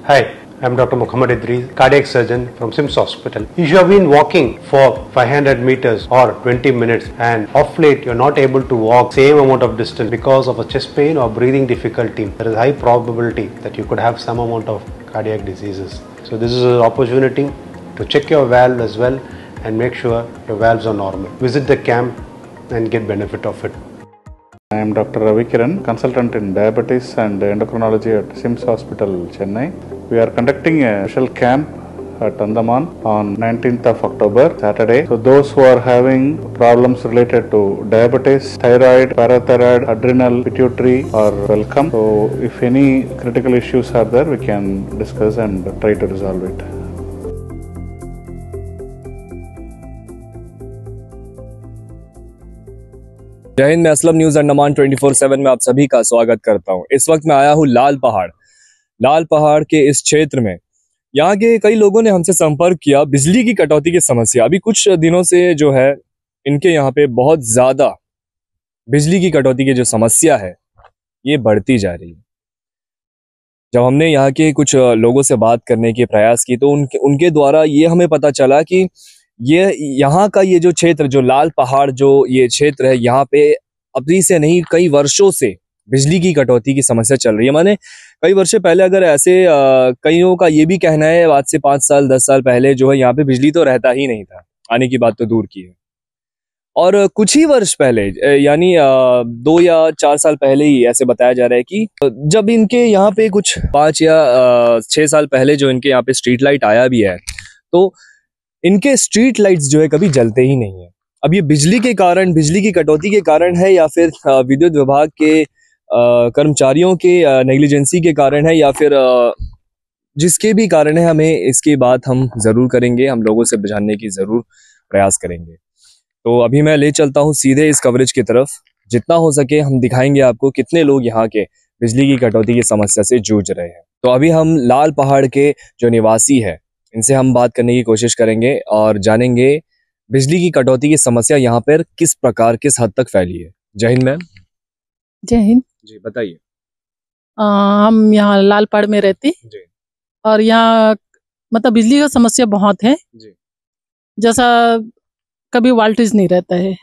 Hi, I'm Dr. Muhammad Idris, cardiac surgeon from SIMS Hospital. If you have been walking for 500 meters or 20 minutes and off late you're not able to walk same amount of distance because of a chest pain or breathing difficulty, there is high probability that you could have some amount of cardiac diseases. So this is an opportunity to check your valve as well and make sure your valves are normal. Visit the camp and get benefit of it. I am Dr. Ravi Kiran, consultant in diabetes and endocrinology at SIMS Hospital, Chennai. We are conducting a special camp at Andaman on 19th of October, Saturday. So those who are having problems related to diabetes, thyroid, parathyroid, adrenal, pituitary are welcome. So if any critical issues are there, we can discuss and try to resolve it. जय हिंद। मैं Aslam news Andaman 24/7 में आप सभी का स्वागत करता हूं। इस वक्त मैं आया हूं लाल पहाड़ के इस क्षेत्र में। यहाँ के कई लोगों ने हमसे संपर्क किया बिजली की कटौती की समस्या। अभी कुछ दिनों से जो है इनके यहाँ पे बहुत ज़्यादा बिजली की कटौती की जो समस्या है ये बढ़ती जा रही है। जब हमने यहाँ के कुछ लोगों से बात करने के प्रयास की तो उनके द्वारा ये हमें पता चला कि ये यहाँ का ये जो क्षेत्र, जो लाल पहाड़ जो ये क्षेत्र है, यहाँ पे अभी से नहीं कई वर्षों से बिजली की कटौती की समस्या चल रही है। माने कई वर्ष पहले अगर ऐसे कईयों का ये भी कहना है आज से 5 साल 10 साल पहले जो है यहाँ पे बिजली तो रहता ही नहीं था, आने की बात तो दूर की है। और कुछ ही वर्ष पहले यानी 2 या 4 साल पहले ही ऐसे बताया जा रहा है कि जब इनके यहाँ पे कुछ 5 या 6 साल पहले जो इनके यहाँ पे स्ट्रीट लाइट आया भी है तो इनके स्ट्रीट लाइट्स जो है कभी जलते ही नहीं है। अब ये बिजली के कारण, बिजली की कटौती के कारण है या फिर विद्युत विभाग के कर्मचारियों के नेग्लिजेंसी के कारण है या फिर जिसके भी कारण है, हमें इसकी बात हम ज़रूर करेंगे, हम लोगों से जानने की ज़रूर प्रयास करेंगे। तो अभी मैं ले चलता हूँ सीधे इस कवरेज की तरफ। जितना हो सके हम दिखाएंगे आपको कितने लोग यहाँ के बिजली की कटौती की समस्या से जूझ रहे हैं। तो अभी हम लाल पहाड़ के जो निवासी है इनसे हम बात करने की कोशिश करेंगे और जानेंगे बिजली की कटौती की समस्या यहाँ पर किस प्रकार, किस हद तक फैली है। जय हिंद मैम। जय हिंद जी, बताइए। हम यहाँ लाल पहाड़ में रहते जी। और यहाँ मतलब बिजली का समस्या बहुत है जी। जैसा कभी वोल्टेज नहीं रहता है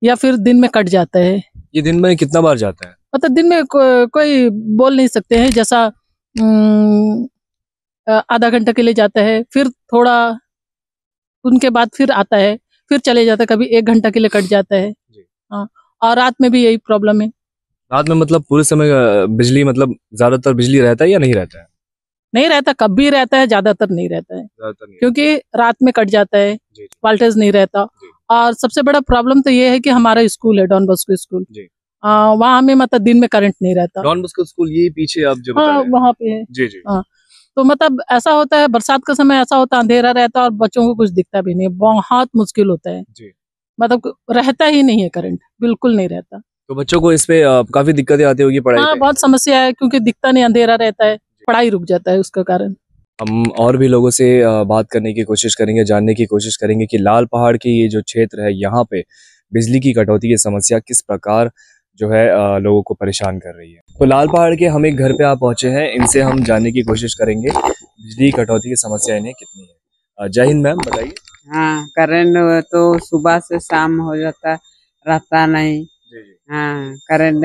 या फिर दिन में कट जाता है। ये दिन में कितना बार जाता है? मतलब दिन में कोई बोल नहीं सकते हैं। जैसा आधा घंटा के लिए जाता है, फिर थोड़ा उनके बाद फिर आता है, फिर चले जाता है, कभी 1 घंटा के लिए कट जाता है। हाँ, और रात में भी यही प्रॉब्लम है। रात में मतलब पूरे समय बिजली, मतलब ज्यादातर बिजली रहता है या नहीं रहता है? नहीं रहता, कभी रहता है, ज्यादातर नहीं रहता है, क्योंकि रात में कट जाता है, वोल्टेज नहीं रहता। और सबसे बड़ा प्रॉब्लम तो ये है कि हमारा स्कूल है डॉन बॉस्को स्कूल, वहाँ में मतलब दिन में करंट नहीं रहता। डॉन बॉस्को स्कूल ये पीछे आप जो हाँ वहाँ पे है। जी जी। हाँ, तो मतलब ऐसा होता है बरसात का समय, ऐसा होता है अंधेरा रहता है और बच्चों को कुछ दिखता भी नहीं, बहुत मुश्किल होता है जी। मतलब रहता ही नहीं है करंट, बिल्कुल नहीं रहता। तो बच्चों को इस पे काफी दिक्कतें आती होगी पढ़ाई? हाँ, बहुत समस्या है, क्योंकि दिखता नहीं, अंधेरा रहता है, पढ़ाई रुक जाता है उसके कारण। हम और भी लोगों से बात करने की कोशिश करेंगे, जानने की कोशिश करेंगे कि लाल पहाड़ के ये जो क्षेत्र है यहाँ पे बिजली की कटौती की समस्या किस प्रकार जो है लोगों को परेशान कर रही है। तो लाल पहाड़ के हम एक घर पे आप पहुंचे हैं, इनसे हम जानने की कोशिश करेंगे बिजली कटौती की समस्या इन्हें कितनी है। जय हिंद मैम, बताइए। हाँ, करंट तो सुबह से शाम हो जाता, रहता नहीं। हाँ, करंट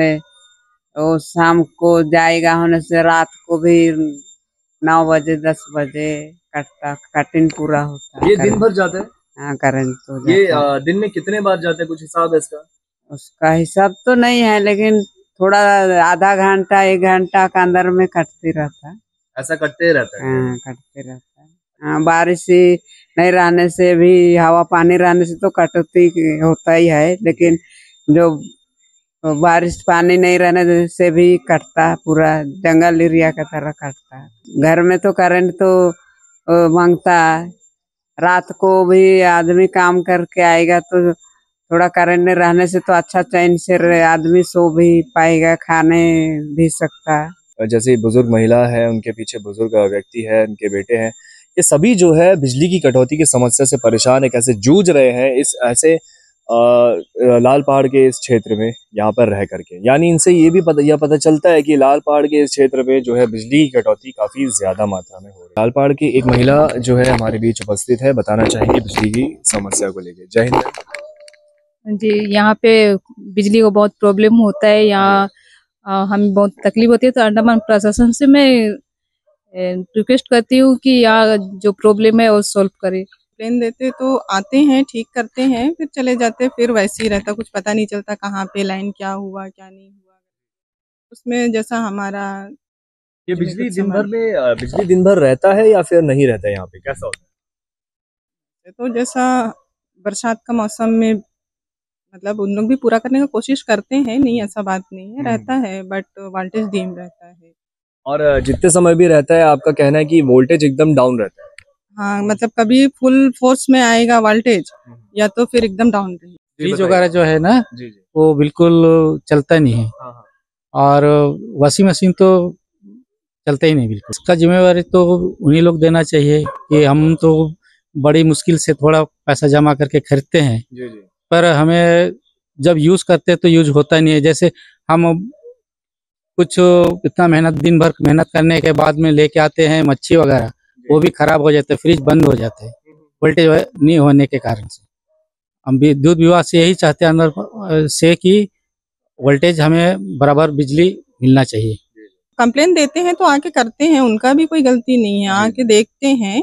तो शाम को जाएगा होने से रात को भी 9 बजे 10 बजे कटता, कटिंग पूरा होता है। ये दिन भर जाता है? हाँ, करंट तो ये दिन में कितने बार जाता है, कुछ हिसाब है इसका? उसका हिसाब तो नहीं है, लेकिन थोड़ा आधा घंटा 1 घंटा के अंदर में कटती रहता है। ऐसा कटते रहता है? हाँ, कटते रहता है। हाँ, बारिश नहीं रहने से भी, हवा पानी रहने से तो कटौती होता ही है, लेकिन जो बारिश पानी नहीं रहने से भी कटता, पूरा जंगल एरिया की तरह कटता है। घर में तो करंट तो मांगता है, रात को भी आदमी काम करके आएगा तो थोड़ा करंट रहने से तो अच्छा चैन से आदमी सो भी पाएगा, खाने भी सकता है। जैसे बुजुर्ग महिला है, उनके पीछे बुजुर्ग व्यक्ति है, उनके बेटे हैं, ये सभी जो है बिजली की कटौती की समस्या से परेशान है, कैसे जूझ रहे हैं। इस ऐसे लाल पहाड़ के इस क्षेत्र में यहाँ पर रह करके, यानी इनसे ये भी पता चलता है कि लाल पहाड़ के इस क्षेत्र में जो है बिजली की कटौती काफी ज्यादा मात्रा में हो रही है। लाल पहाड़ की एक महिला जो है हमारे बीच उपस्थित है, बताना चाहेंगे बिजली की समस्या को लेकर। जय हिंद। जी, यहाँ पे बिजली को बहुत प्रॉब्लम होता है। यहाँ हमें बहुत तकलीफ होती है, तो अंडमान प्रशासन से मैं रिक्वेस्ट करती हूँ कि यहाँ जो प्रॉब्लम है वो सॉल्व करे। प्लेन देते तो आते हैं, ठीक करते हैं, फिर चले जाते, फिर वैसे ही रहता, कुछ पता नहीं चलता कहाँ पे लाइन क्या हुआ क्या नहीं हुआ। उसमें जैसा हमारा ये बिजली दिन भर रहता है या फिर नहीं रहता है? यहाँ पे कैसा होता है? तो जैसा बरसात का मौसम में मतलब उन लोग भी पूरा करने का कोशिश करते हैं, नहीं ऐसा बात नहीं है, रहता है, बट वोल्टेज धीम रहता है। और जितने समय भी रहता है आपका कहना है कि वोल्टेज एकदम डाउन रहता है? हाँ, मतलब कभी फुल फोर्स में आएगा वोल्टेज या तो फिर एकदम डाउन रहेगी। फ्रिज वगैरह जो है ना वो बिल्कुल चलता नहीं है। और वॉशिंग मशीन तो चलता ही नहीं बिल्कुल। इसका जिम्मेवारी तो उन्हीं लोग देना चाहिए कि हम तो बड़ी मुश्किल से थोड़ा पैसा जमा करके खरीदते हैं, पर हमें जब यूज करते हैं तो यूज होता नहीं है। जैसे हम कुछ इतना दिन भर मेहनत करने के बाद में लेके आते हैं मच्छी वगैरह, वो भी खराब हो जाते हैं, फ्रिज बंद हो जाते हैं वोल्टेज नहीं होने के कारण से। हम विद्युत विभाग से यही चाहते हैं अंदर से कि वोल्टेज हमें बराबर बिजली मिलना चाहिए। कंप्लेन देते हैं तो आके करते हैं, उनका भी कोई गलती नहीं है, आके देखते हैं।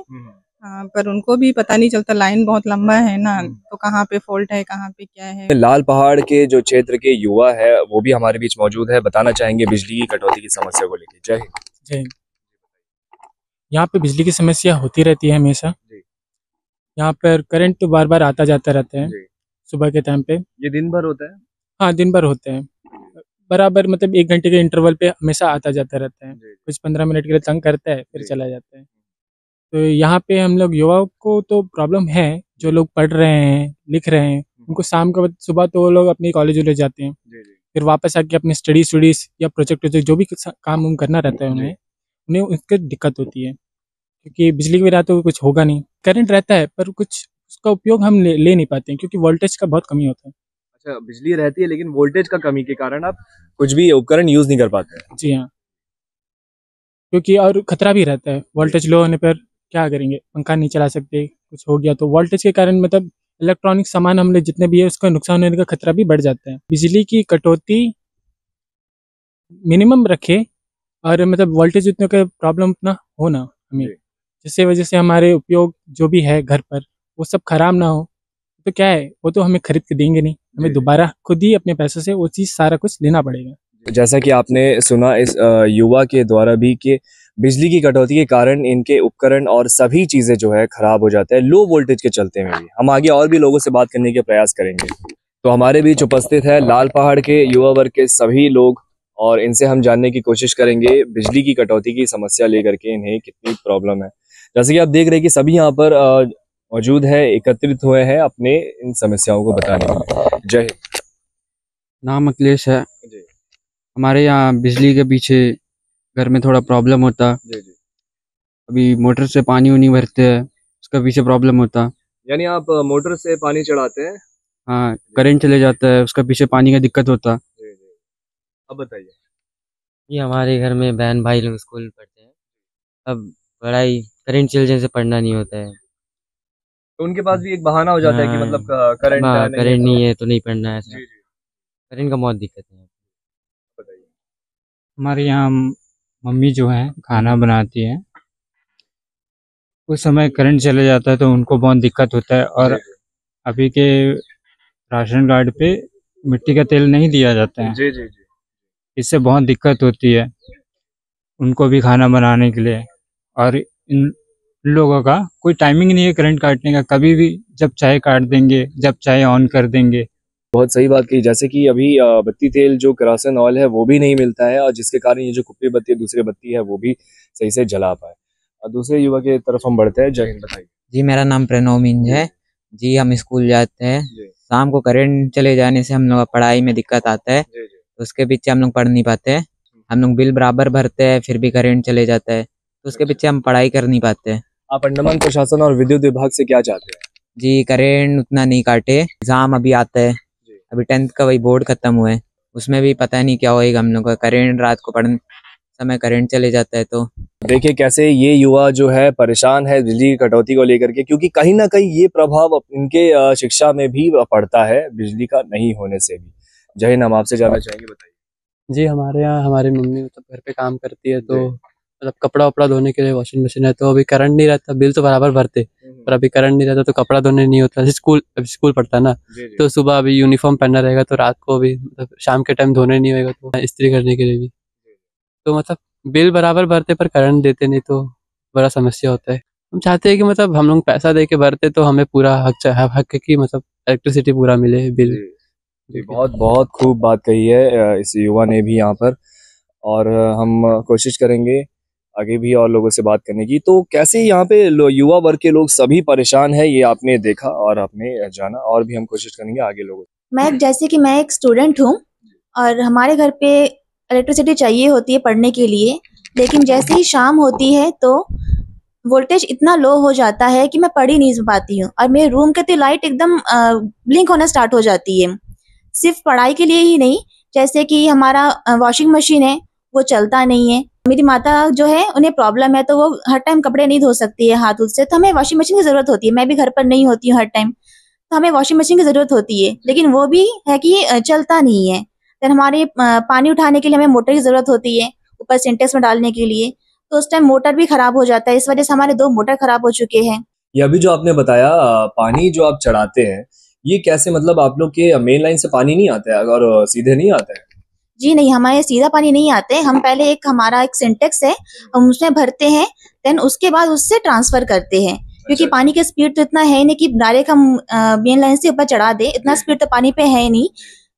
हाँ, पर उनको भी पता नहीं चलता, लाइन बहुत लंबा है ना, तो कहाँ पे फॉल्ट है, कहाँ पे क्या है। लाल पहाड़ के जो क्षेत्र के युवा है वो भी हमारे बीच मौजूद है, बताना चाहेंगे बिजली की कटौती की समस्या को लेकर। जय हिंद। जय हिंद। यहाँ पे बिजली की समस्या होती रहती है हमेशा। यहाँ पर करंट तो बार बार आता जाता रहता है सुबह के टाइम पे। ये दिन भर होता है? हाँ, दिन भर होते हैं बराबर, मतलब 1 घंटे के इंटरवल पे हमेशा आता जाता रहता है। कुछ 15 मिनट के लिए तंग करता है, फिर चला जाता है। तो यहाँ पे हम लोग युवाओं को तो प्रॉब्लम है, जो लोग पढ़ रहे हैं लिख रहे हैं उनको शाम को सुबह तो वो लोग अपनी कॉलेज ले जाते हैं, फिर वापस आके अपने स्टडीज या प्रोजेक्ट जो भी काम उम करना रहता है उन्हें उसकी दिक्कत होती है, क्योंकि बिजली के बिना तो कुछ होगा नहीं। करंट रहता है पर कुछ उसका उपयोग हम ले नहीं पाते हैं, क्योंकि वोल्टेज का बहुत कमी होता है। अच्छा, बिजली रहती है लेकिन वोल्टेज का कमी के कारण आप कुछ भी उपकरण यूज नहीं कर पाते हैं? जी हाँ, क्योंकि और खतरा भी रहता है, वोल्टेज लो होने पर क्या करेंगे, पंखा नहीं चला सकते, कुछ हो गया तो वोल्टेज के कारण मतलब इलेक्ट्रॉनिक सामान हमने जितने भी है उसका नुकसान होने का खतरा भी बढ़ जाता है। बिजली की कटौती मिनिमम रखे और मतलब वोल्टेज उतने का प्रॉब्लम उतना हो ना हमें, जिससे वजह से हमारे उपयोग जो भी है घर पर वो सब खराब ना हो। तो क्या है, वो तो हमें खरीद के देंगे नहीं, हमें दोबारा खुद ही अपने पैसे से वो चीज़ सारा कुछ लेना पड़ेगा। जैसा कि आपने सुना इस युवा के द्वारा भी कि बिजली की कटौती के कारण इनके उपकरण और सभी चीजें जो है खराब हो जाते हैं लो वोल्टेज के चलते में भी। हम आगे और भी लोगों से बात करने के प्रयास करेंगे। तो हमारे बीच उपस्थित है लाल पहाड़ के युवा वर्ग के सभी लोग और इनसे हम जानने की कोशिश करेंगे बिजली की कटौती की समस्या लेकर के इन्हें कितनी प्रॉब्लम है। जैसे कि आप देख रहे हैं कि सभी यहाँ पर मौजूद है, एकत्रित हुए हैं अपने इन समस्याओं को बताने में। जय हिंद। नाम अखिलेश है। हमारे यहाँ बिजली के पीछे घर में थोड़ा प्रॉब्लम होता। अभी मोटर से पानी उनी भरते हैं, उसका पीछे प्रॉब्लम होता। यानी आप मोटर से पानी चढ़ाते हैं? हाँ, करंट चले जाता है, उसका पीछे पानी का दिक्कत होता। अब बताइए। ये हमारे घर में बहन भाई लोग स्कूल पढ़ते हैं, अब पढ़ाई करंट चले जाने से पढ़ना नहीं होता है, तो उनके पास भी एक बहाना हो जाता है कि मतलब करंट नहीं है तो नहीं पढ़ना है। ऐसा करंट का बहुत दिक्कत है। बताइए। हमारे यहाँ मम्मी जो है खाना बनाती है, उस समय करंट चले जाता है तो उनको बहुत दिक्कत होता है। और अभी के राशन कार्ड पे मिट्टी का तेल नहीं दिया जाता है, इससे बहुत दिक्कत होती है उनको भी खाना बनाने के लिए। और इन लोगों का कोई टाइमिंग नहीं है करंट काटने का, कभी भी जब चाहे काट देंगे, जब चाहे ऑन कर देंगे। बहुत सही बात की। जैसे कि अभी बत्ती तेल जो केरोसिन ऑयल है वो भी नहीं मिलता है, और जिसके कारण ये जो कुप्पी बत्ती है दूसरी बत्ती है वो भी सही से जला पाए। और दूसरे युवा के तरफ हम बढ़ते हैं। जय हिंद। बताइए जी। मेरा नाम प्रणव मिंज है जी। हम स्कूल जाते हैं, शाम को करंट चले जाने से हम लोग पढ़ाई में दिक्कत आता है, तो उसके पीछे हम लोग पढ़ नहीं पाते हैं। हम लोग बिल बराबर भरते हैं फिर भी करंट चले जाता है, तो उसके पीछे हम पढ़ाई कर नहीं पाते हैं। आप अंडमान प्रशासन और विद्युत विभाग से क्या चाहते हैं? जी करेंट उतना नहीं काटे। एग्जाम अभी आता है, अभी 10th का वही बोर्ड खत्म हुआ है, उसमें भी पता नहीं क्या होएगा हम लोग का। करेंट रात को पढ़ने समय करेंट चले जाता है। तो देखिए कैसे ये युवा जो है परेशान है बिजली की कटौती को लेकर के, क्योंकि कहीं ना कहीं ये प्रभाव इनके शिक्षा में भी पड़ता है बिजली का नहीं होने से भी। जय हिंद, हम आपसे जानना चाहेंगे, बताइए। जी हमारे यहाँ हमारी मम्मी मतलब घर पे काम करती है, तो मतलब कपड़ा वपड़ा धोने के लिए वॉशिंग मशीन है। तो अभी करंट नहीं रहता, बिल तो बराबर भरते, पर अभी करंट नहीं रहता तो कपड़ा धोने नहीं होता। अभी स्कूल पढ़ता ना, तो सुबह अभी यूनिफॉर्म पहनना रहेगा, तो रात को भी मतलब शाम के टाइम धोने नहीं होगा, तो इस्त्री करने के लिए भी तो मतलब बिल बराबर भरते पर करंट देते नहीं, तो बड़ा समस्या होता है। हम चाहते हैं कि मतलब हम लोग पैसा दे के भरते तो हमें पूरा हक है कि मतलब इलेक्ट्रिसिटी पूरा मिले बिल। जी बहुत बहुत खूब बात कही है इस युवा ने भी यहाँ पर, और हम कोशिश करेंगे आगे भी और लोगों से बात करने की। तो कैसे यहाँ पे युवा वर्ग के लोग सभी परेशान है, ये आपने देखा और आपने जाना, और भी हम कोशिश करेंगे आगे लोगों मैं एक स्टूडेंट हूँ और हमारे घर पे इलेक्ट्रिसिटी चाहिए होती है पढ़ने के लिए, लेकिन जैसे ही शाम होती है तो वोल्टेज इतना लो हो जाता है कि मैं पढ़ ही नहीं पाती हूँ, और मेरे रूम के तो लाइट एकदम ब्लिंक होना स्टार्ट हो जाती है। सिर्फ पढ़ाई के लिए ही नहीं, जैसे कि हमारा वॉशिंग मशीन है वो चलता नहीं है। मेरी माता जो है उन्हें प्रॉब्लम है, तो वो हर टाइम कपड़े नहीं धो सकती है हाथ से, तो हमें वॉशिंग मशीन की जरूरत होती है। मैं भी घर पर नहीं होती हूँ हर टाइम, तो हमें वॉशिंग मशीन की जरूरत होती है, लेकिन वो भी है कि चलता नहीं है। फिर हमारे पानी उठाने के लिए हमें मोटर की जरूरत होती है ऊपर सिंटेक्स में डालने के लिए, तो उस टाइम मोटर भी खराब हो जाता है। इस वजह से हमारे 2 मोटर खराब हो चुके हैं। ये अभी जो आपने बताया पानी जो आप चढ़ाते हैं, ये कैसे, मतलब आप लोग के मेन लाइन से पानी नहीं आता है अगर सीधे नहीं आता है? जी नहीं, हमारे सीधा पानी नहीं आते। हम पहले हमारा एक सिंटेक्स है, हम उसमें भरते हैं, देन उसके बाद उससे ट्रांसफर करते हैं, क्योंकि पानी का स्पीड तो इतना है नहीं कि डायरेक्ट हम मेन लाइन से ऊपर चढ़ा दे, इतना स्पीड तो पानी पे है नहीं।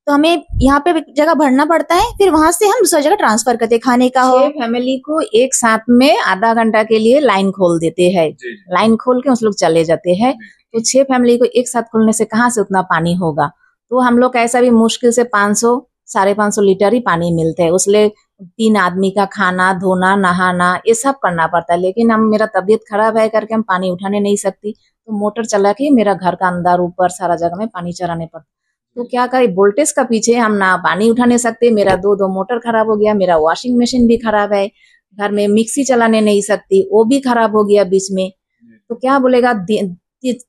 तो हमें यहाँ पे एक जगह भरना पड़ता है, फिर वहां से हम दूसरी जगह ट्रांसफर करते हैं। खाने का हो, फैमिली को एक साथ में आधा घंटा के लिए लाइन खोल देते हैं, लाइन खोल के उस लोग चले जाते हैं। तो 6 फैमिली को एक साथ खोलने से कहाँ से उतना पानी होगा? तो हम लोग ऐसा भी मुश्किल से 500 550 लीटर ही पानी मिलते हैं, उसलिए 3 आदमी का खाना धोना नहाना ये सब करना पड़ता है। लेकिन हम मेरा तबीयत खराब है करके हम पानी उठाने नहीं सकती, तो मोटर चला के मेरा घर का अंदर ऊपर सारा जगह में पानी चढ़ाने पड़ता। तो क्या करें, वोल्टेज का पीछे हम ना पानी उठा नहीं सकते। मेरा 2 मोटर खराब हो गया, मेरा वॉशिंग मशीन भी खराब है, घर में मिक्सी चलाने नहीं सकती, वो भी खराब हो गया बीच में। तो क्या बोलेगा,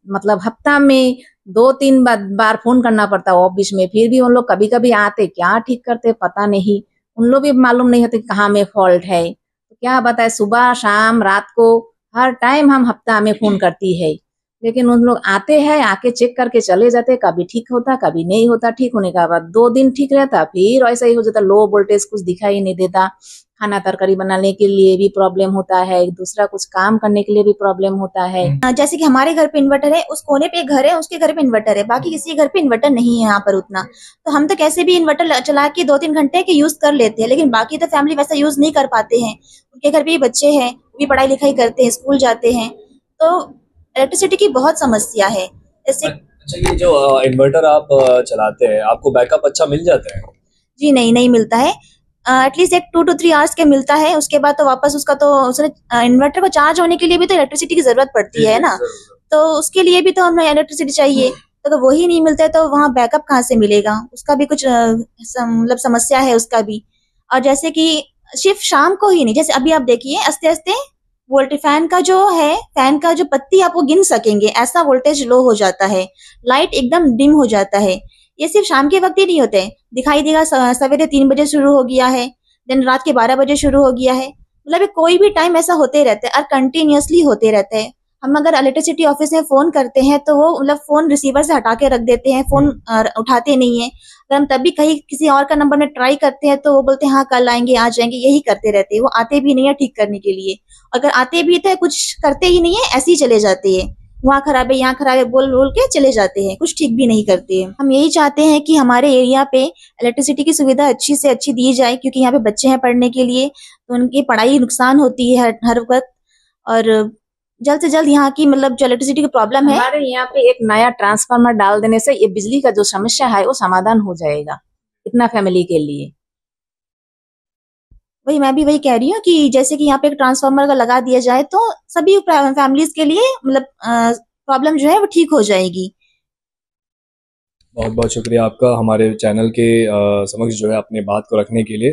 मतलब हफ्ता में 2-3 बार फोन करना पड़ता है ऑफिस में, फिर भी उन लोग कभी कभी आते, क्या ठीक करते पता नहीं, उन लोग भी मालूम नहीं होते कहाँ में फॉल्ट है। तो क्या बताए, सुबह शाम रात को हर टाइम हम हफ्ता में फोन करती है, लेकिन उन लोग आते हैं, आके चेक करके चले जाते, कभी ठीक होता कभी नहीं होता। ठीक होने के बाद 2 दिन ठीक रहता, फिर ऐसा ही हो जाता, लो वोल्टेज, कुछ दिखाई नहीं देता। खाना तरकारी बनाने के लिए भी प्रॉब्लम होता है, दूसरा कुछ काम करने के लिए भी प्रॉब्लम होता है। जैसे कि हमारे घर पे इन्वर्टर है, उस कोने पे एक घर है, उसके घर पे इन्वर्टर है, बाकी किसी के घर पे इन्वर्टर नहीं है यहाँ पर उतना। तो हम तो कैसे भी इन्वर्टर चला के 2-3 घंटे के यूज कर लेते हैं, लेकिन बाकी तो फैमिली वैसा यूज नहीं कर पाते हैं। उनके घर पे भी बच्चे हैं, वो भी पढ़ाई लिखाई करते हैं, स्कूल जाते हैं, तो इलेक्ट्रिसिटी की बहुत समस्या है। अच्छा, ये जो इन्वर्टर आप चलाते हैं, आपको बैकअप अच्छा मिल जाता है? जी नहीं मिलता है, एटलीस्ट एक 2 to 3 आवर्स के मिलता है, उसके बाद तो वापस उसका तो उसने इन्वर्टर को चार्ज होने के लिए भी तो इलेक्ट्रिसिटी की जरूरत पड़ती है ना, तो उसके लिए भी तो हमें इलेक्ट्रिसिटी चाहिए। तो अगर वही नहीं मिलता है तो वहाँ बैकअप कहाँ से मिलेगा, उसका भी कुछ मतलब समस्या है उसका भी। और जैसे कि सिर्फ शाम को ही नहीं, जैसे अभी आप देखिए आस्ते आस्ते वोल्टेज फैन का जो पत्ती आप वो गिन सकेंगे, ऐसा वोल्टेज लो हो जाता है, लाइट एकदम डिम हो जाता है। ये सिर्फ शाम के वक्त ही नहीं होते, दिखाई देगा सवेरे 3 बजे शुरू हो गया है, देन रात के 12 बजे शुरू हो गया है, मतलब कोई भी टाइम ऐसा होते रहता है और कंटिन्यूअसली होते रहते हैं। हम अगर इलेक्ट्रिसिटी ऑफिस में फोन करते हैं तो वो मतलब फोन रिसीवर से हटा के रख देते हैं, फोन उठाते नहीं है। अगर हम तब भी कहीं किसी और का नंबर में ट्राई करते हैं तो वो बोलते हैं हाँ कल आएंगे आ जाएंगे, यही करते रहते हैं, वो आते भी नहीं है ठीक करने के लिए। अगर आते भी थे कुछ करते ही नहीं है, ऐसे ही चले जाते हैं, वहाँ खराब है यहाँ खराब है बोल बोल के चले जाते हैं, कुछ ठीक भी नहीं करते हैं। हम यही चाहते हैं कि हमारे एरिया पे इलेक्ट्रिसिटी की सुविधा अच्छी से अच्छी दी जाए, क्योंकि यहाँ पे बच्चे हैं पढ़ने के लिए, तो उनकी पढ़ाई नुकसान होती है हर वक्त। और जल्द से जल्द यहाँ की मतलब जो इलेक्ट्रिसिटी की प्रॉब्लम है, हमारे यहाँ पे एक नया ट्रांसफार्मर डाल देने से ये बिजली का जो समस्या है वो समाधान हो जाएगा इतना फैमिली के लिए। वही मैं भी वही कह रही हूँ कि जैसे कि यहाँ पे एक ट्रांसफार्मर का लगा दिया जाए तो सभी फैमिलीज के लिए मतलब प्रॉब्लम जो है वो ठीक हो जाएगी। बहुत बहुत शुक्रिया आपका हमारे चैनल के समक्ष जो है अपनी बात को रखने के लिए।